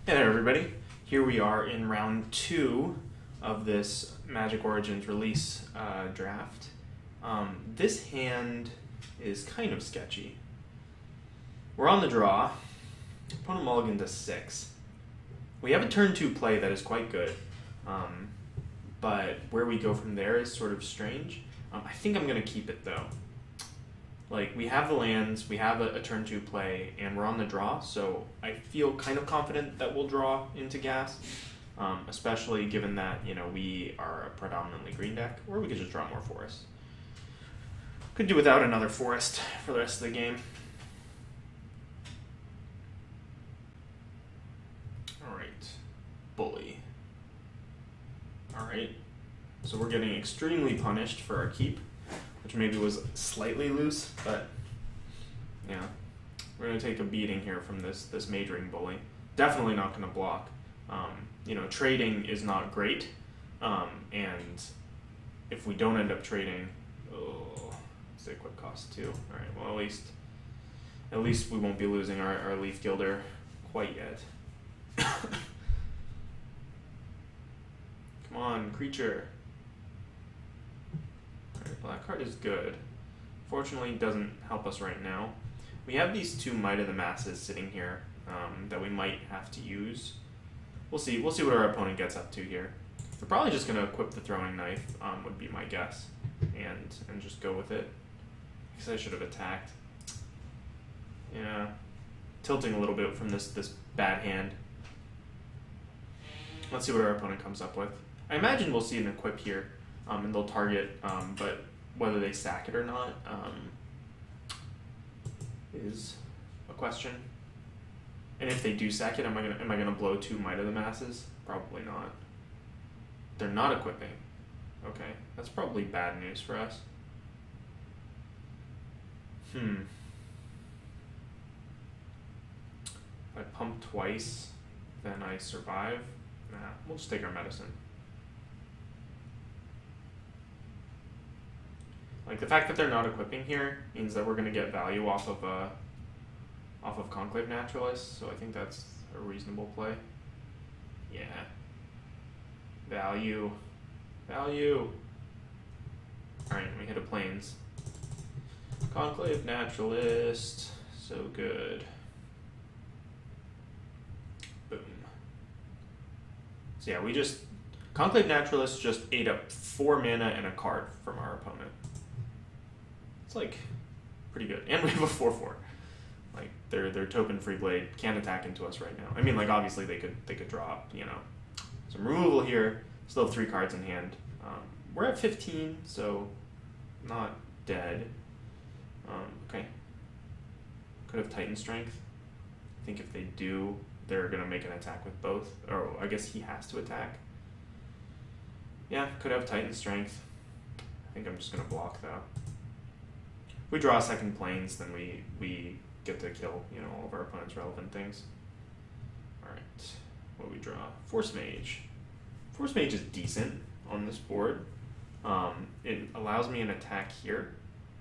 Hey there, everybody. Here we are in round 2 of this Magic Origins release draft. This hand is kind of sketchy. We're on the draw. Opponent mulligan to 6. We have a turn 2 play that is quite good, but where we go from there is sort of strange. I think I'm going to keep it though. Like, we have the lands, we have a turn 2 play, and we're on the draw, so I feel kind of confident that we'll draw into gas, especially given that, you know, we are a predominantly green deck, or we could just draw more forest. Could do without another forest for the rest of the game. Alright, bully. Alright, so we're getting extremely punished for our keep, which maybe was slightly loose, but yeah, we're gonna take a beating here from this majoring bully. Definitely not gonna block. You know, trading is not great, and if we don't end up trading, it's a quick cost too. All right, well at least we won't be losing our Leaf Gilder quite yet. Come on, creature. Black card is good. Fortunately, it doesn't help us right now. We have these 2 Might of the Masses sitting here that we might have to use. We'll see what our opponent gets up to here. They're probably just going to equip the throwing knife, would be my guess, and just go with it. Because I should have attacked. Yeah, tilting a little bit from this bad hand. Let's see what our opponent comes up with. I imagine we'll see an equip here. And they'll target, but whether they sack it or not is a question. And if they do sack it, am I gonna blow 2 Might of the Masses? Probably not. They're not equipping. Okay, that's probably bad news for us. If I pump twice, then I survive. Nah, we'll just take our medicine. Like, the fact that they're not equipping here means that we're going to get value off of Conclave Naturalist, so I think that's a reasonable play. Yeah. Value. Value. Alright, we hit a Plains. Conclave Naturalist. So good. Boom. So yeah, Conclave Naturalist just ate up 4 mana and a card from our opponent. It's like pretty good, and we have a 4/4. Like their token free blade can't attack into us right now. I mean, like, obviously they could draw, you know, some removal here. Still have 3 cards in hand. We're at 15, so not dead. Okay. Could have Titan Strength. I think if they do, they're gonna make an attack with both. Or I guess he has to attack. Yeah, could have Titan Strength. I think I'm just gonna block though. We draw a second Plains, then we get to kill, you know, all of our opponent's relevant things. Alright, what do we draw? Force Mage. Force Mage is decent on this board. It allows me an attack here,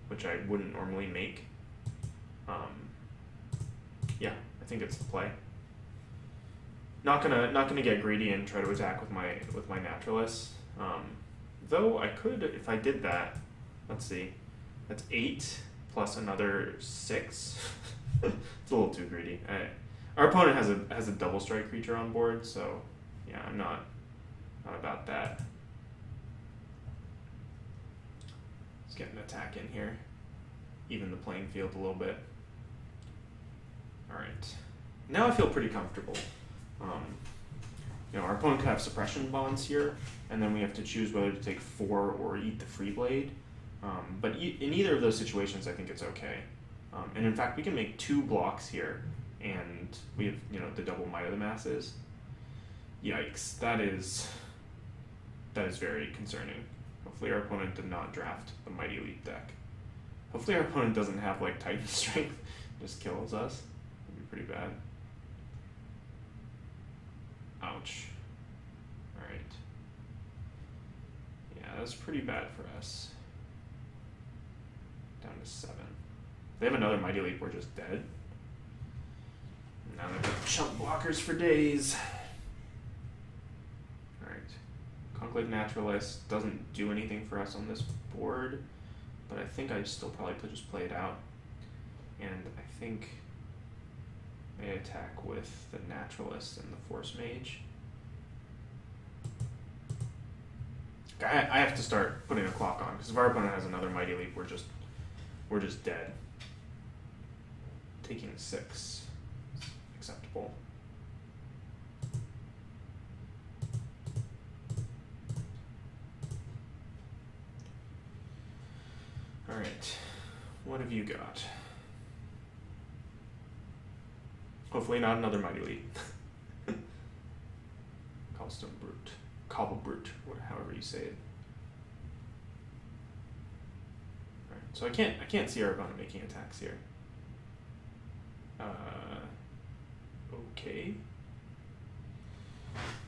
which I wouldn't normally make. Yeah, I think it's the play. Not gonna get greedy and try to attack with my Naturalist. Though I could, if I did that. Let's see. That's 8 plus another 6. It's a little too greedy. Our opponent has a double strike creature on board, so yeah, I'm not about that. Let's get an attack in here. Even the playing field a little bit. Alright. Now I feel pretty comfortable. You know, our opponent could have suppression bonds here, and then we have to choose whether to take 4 or eat the free blade. But in either of those situations, I think it's okay. And in fact, we can make 2 blocks here, and we have, you know, the double Might of the Masses. Yikes, that is very concerning. Hopefully our opponent did not draft the Mighty Leap deck. Hopefully our opponent doesn't have, like, Titan Strength, just kills us. That'd be pretty bad. Ouch. Alright. Yeah, that's pretty bad for us. Down to 7. If they have another Mighty Leap, we're just dead. Now they've got chump blockers for days. Alright. Conclave Naturalist doesn't do anything for us on this board, but I think I still probably could just play it out. And I think I attack with the Naturalist and the Force Mage. I have to start putting a clock on, because if our opponent has another Mighty Leap, we're just dead. Taking 6. Acceptable. Alright. What have you got? Hopefully not another Mighty Leap. Cobblestone Brute. Cobble Brute, however you say it. Alright, so I can't see our opponent making attacks here. Okay.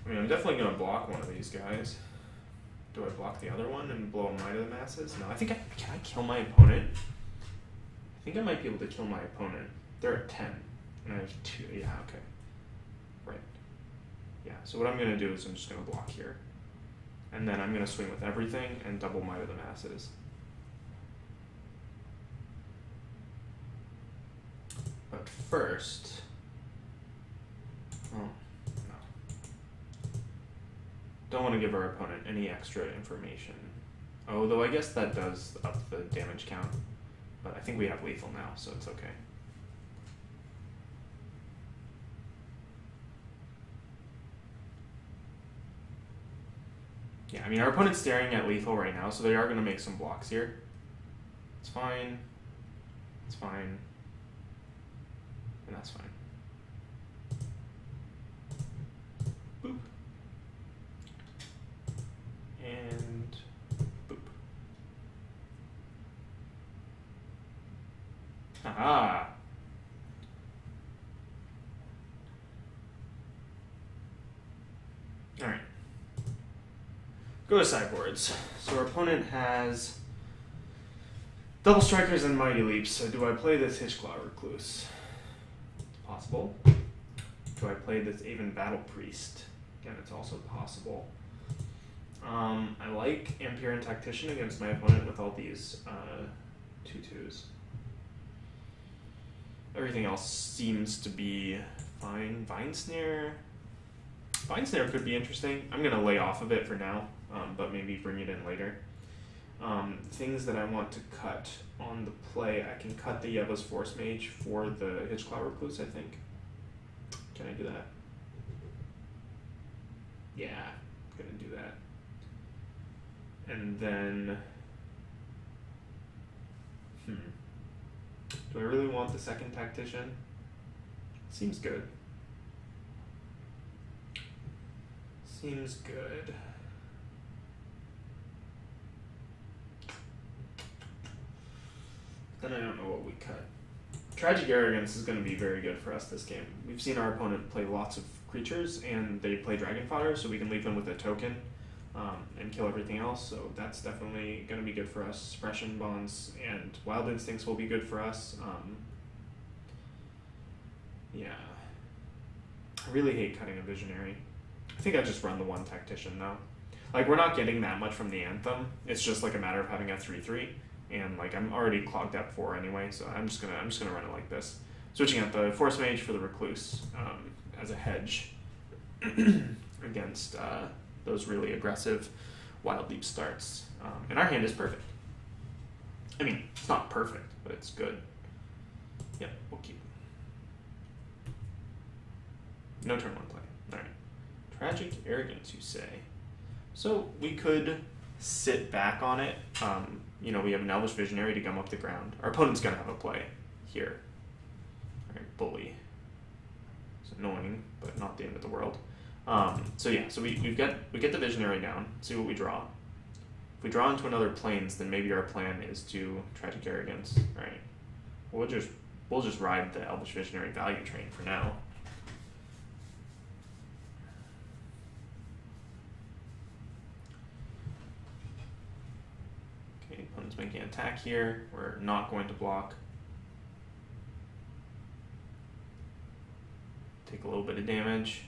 I mean, I'm definitely going to block one of these guys. Do I block the other one and blow a Might of the Masses? No, I think can I kill my opponent? I think I might be able to kill my opponent. They're at 10, and I have 2. Yeah, okay. Right. Yeah, so what I'm going to do is I'm just going to block here. And then I'm going to swing with everything and double Might of the Masses. But first... Oh, no. Don't want to give our opponent any extra information. Oh, though I guess that does up the damage count. But I think we have lethal now, so it's okay. Yeah, I mean, our opponent's staring at lethal right now, so they are going to make some blocks here. It's fine. It's fine. And that's fine. Boop. And boop. Haha. Alright. Go to sideboards. So our opponent has double strikers and mighty leaps. So do I play this Hitchclaw Recluse? Possible. Do I play this Aven Battle Priest? Again, it's also possible. I like Ampere and Tactician against my opponent with all these 2/2s. Everything else seems to be fine. Vine Snare could be interesting. I'm going to lay off of it for now, but maybe bring it in later. Things that I want to cut on the play, I can cut the Yeva's Force Mage for the Hitchclaw Recluse, I think. Can I do that? Yeah, I'm going to do that. And then... Do I really want the second Tactician? Seems good. Seems good. Then I don't know what we cut. Tragic Arrogance is going to be very good for us this game. We've seen our opponent play lots of creatures, and they play Dragon Fodder, so we can leave them with a token and kill everything else. So that's definitely going to be good for us. Suppression Bonds and Wild Instincts will be good for us. Yeah. I really hate cutting a Visionary. I think I just run the one Tactician though. Like, we're not getting that much from the Anthem. It's just like a matter of having a 3/3, and like I'm already clogged at 4 anyway, so I'm just gonna run it like this. Switching out the Force Mage for the Recluse as a hedge against those really aggressive Wild Leap starts. And our hand is perfect. I mean, it's not perfect, but it's good. Yep, we'll keep. No turn 1 play. Alright. Tragic Arrogance, you say. So we could sit back on it. You know, we have an Elvish Visionary to gum up the ground. Our opponent's going to have a play here. Alright, Bully. It's annoying, but not the end of the world. So yeah, so we get the Visionary down, see what we draw. If we draw into another Plains, then maybe our plan is to Tragic Arrogance. Alright. We'll just ride the Elvish Visionary value train for now. Opponent's making an attack here. We're not going to block. little bit of damage.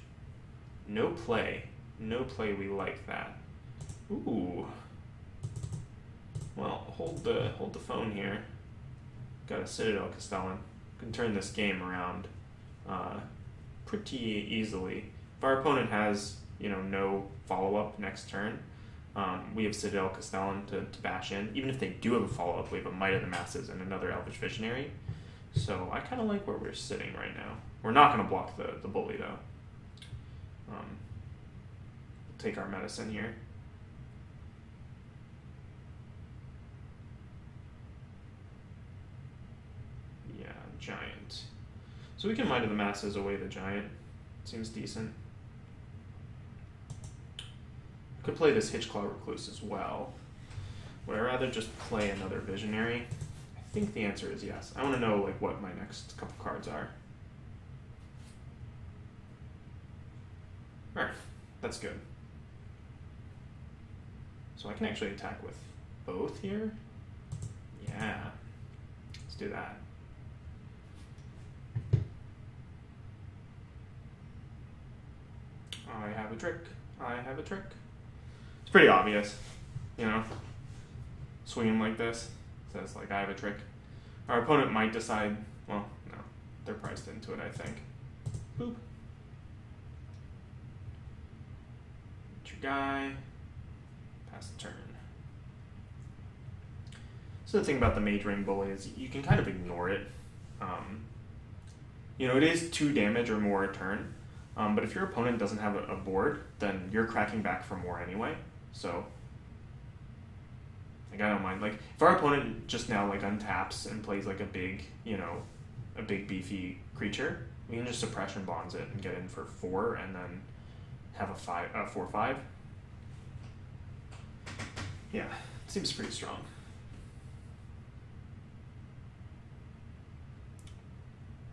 No play. No play, we like that. Ooh. Well, hold the phone here. Got a Citadel Castellan. Can turn this game around pretty easily. If our opponent has, you know, no follow-up next turn, we have Citadel Castellan to bash in. Even if they do have a follow-up, we have a Might of the Masses and another Elvish Visionary. So I kind of like where we're sitting right now. We're not going to block the bully, though. We'll take our medicine here. Yeah, Giant. So we can Might of the Masses away the Giant. Seems decent. Could play this Hitchclaw Recluse as well. Would I rather just play another Visionary? I think the answer is yes. I want to know like what my next couple cards are. Alright, that's good. So I can actually attack with both here? Yeah. Let's do that. I have a trick. I have a trick. It's pretty obvious, you know? Swinging like this says, like, I have a trick. Our opponent might decide, well, no, they're priced into it, I think. Boop. Get your guy. Pass the turn. So the thing about the Mage Ring Bully is you can kind of ignore it. You know, it is 2 damage or more a turn. But if your opponent doesn't have a board, then you're cracking back for more anyway. So, like, I don't mind. Like, if our opponent just now, like, untaps and plays, like, a big, you know, a big beefy creature, we can just Suppression Bonds it and get in for 4 and then have a 4/5. Yeah, it seems pretty strong.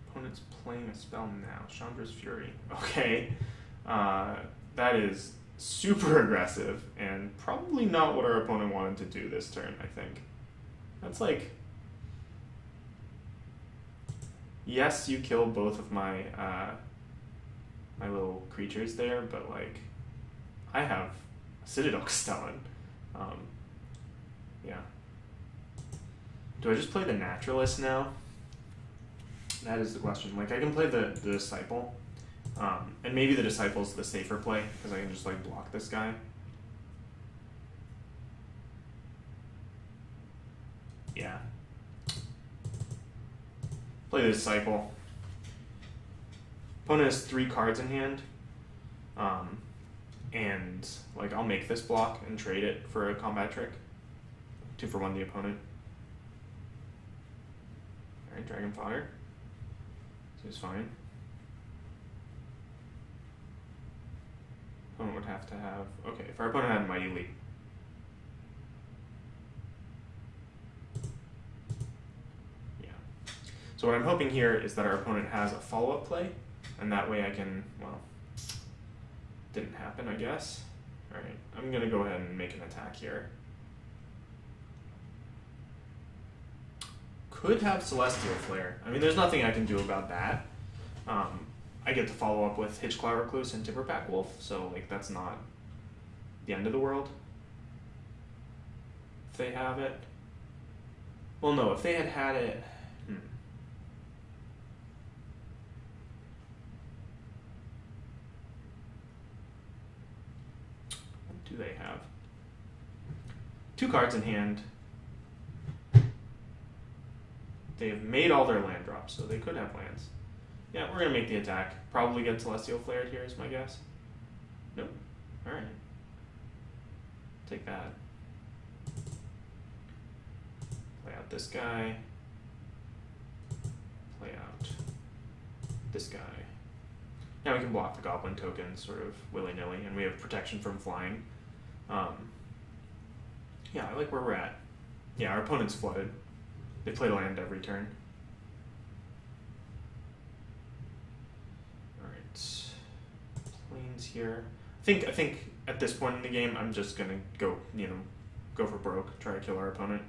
Opponent's playing a spell now. Chandra's Fury. Okay. That is super aggressive and probably not what our opponent wanted to do this turn, I think. That's like... Yes, you kill both of my my little creatures there, but like I have a Citadel Castellan. Yeah. Do I just play the Naturalist now? That is the question. Like, I can play the Disciple, and maybe the Disciple's the safer play, because I can just, like, block this guy. Yeah. Play the Disciple. Opponent has 3 cards in hand, and, like, I'll make this block and trade it for a combat trick. 2 for 1 the opponent. Alright, Dragon Fodder. Seems fine. Opponent would have to have... Okay, if our opponent had Mighty Leap. Yeah. So what I'm hoping here is that our opponent has a follow-up play, and that way I can, well, didn't happen, I guess. Alright, I'm going to go ahead and make an attack here. Could have Celestial Flare. I mean, there's nothing I can do about that. I get to follow up with Hitchclaw Recluse and Timberpack Wolf, so like that's not the end of the world. If they have it. Well, no, if they had had it... What do they have? 2 cards in hand. They've made all their land drops, so they could have lands. Yeah, we're going to make the attack. Probably get Celestial Flared here is my guess. Nope. Alright. Take that. Play out this guy. Play out this guy. Now we can block the Goblin token sort of willy-nilly, and we have protection from flying. Yeah, I like where we're at. Yeah, our opponent's flooded. They play land every turn. Alright. Plains here. I think at this point in the game I'm just gonna go, you know, go for broke, try to kill our opponent.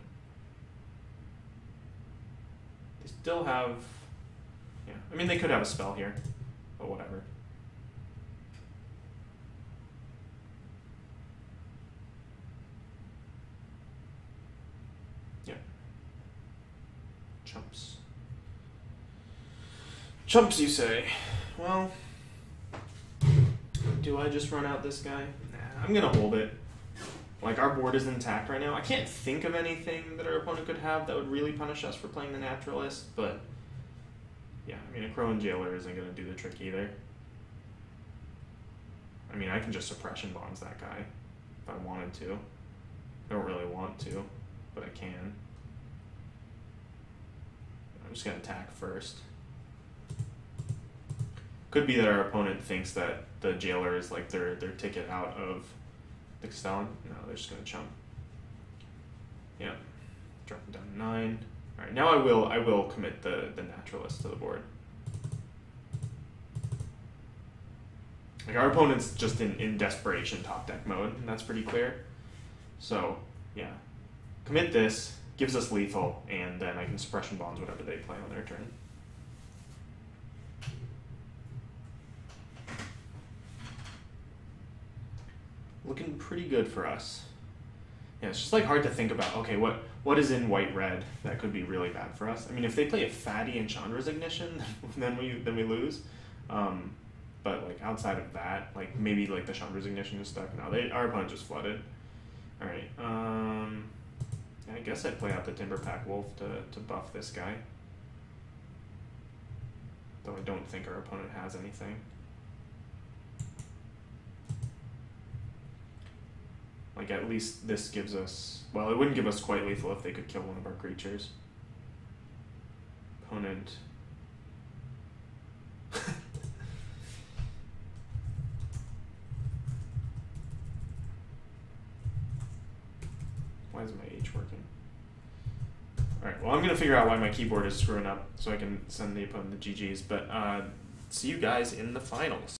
They still have... Yeah, I mean they could have a spell here, but whatever. Chumps. Chumps, you say? Well, do I just run out this guy? Nah, I'm gonna hold it. Like, our board is intact right now. I can't think of anything that our opponent could have that would really punish us for playing the Naturalist, but yeah, I mean, a Crow and Jailer isn't gonna do the trick either. I mean, I can just Suppression Bonds that guy if I wanted to. I don't really want to, but I can. I'm just gonna attack first. Could be that our opponent thinks that the Jailer is like their ticket out of the Castellan. No, they're just gonna chump. Yeah, drop him down to 9. All right, now I will commit the Naturalist to the board. Like, our opponent's just in desperation top deck mode, and that's pretty clear. So yeah, commit this, gives us lethal, and then I can Suppression Bonds whatever they play on their turn. Looking pretty good for us. Yeah, it's just like hard to think about, okay, what is in white-red that could be really bad for us? I mean, if they play a Fatty and Chandra's Ignition, then we lose. But like outside of that, like maybe like the Chandra's Ignition is stuck. No, our opponent just flooded. All right. I guess I'd play out the Timberpack Wolf to buff this guy. Though I don't think our opponent has anything. Like, at least this gives us... Well, it wouldn't give us quite lethal if they could kill one of our creatures. Opponent... Why isn't my H working? Alright, well, I'm going to figure out why my keyboard is screwing up so I can send the opponent the GGs. But see you guys in the finals.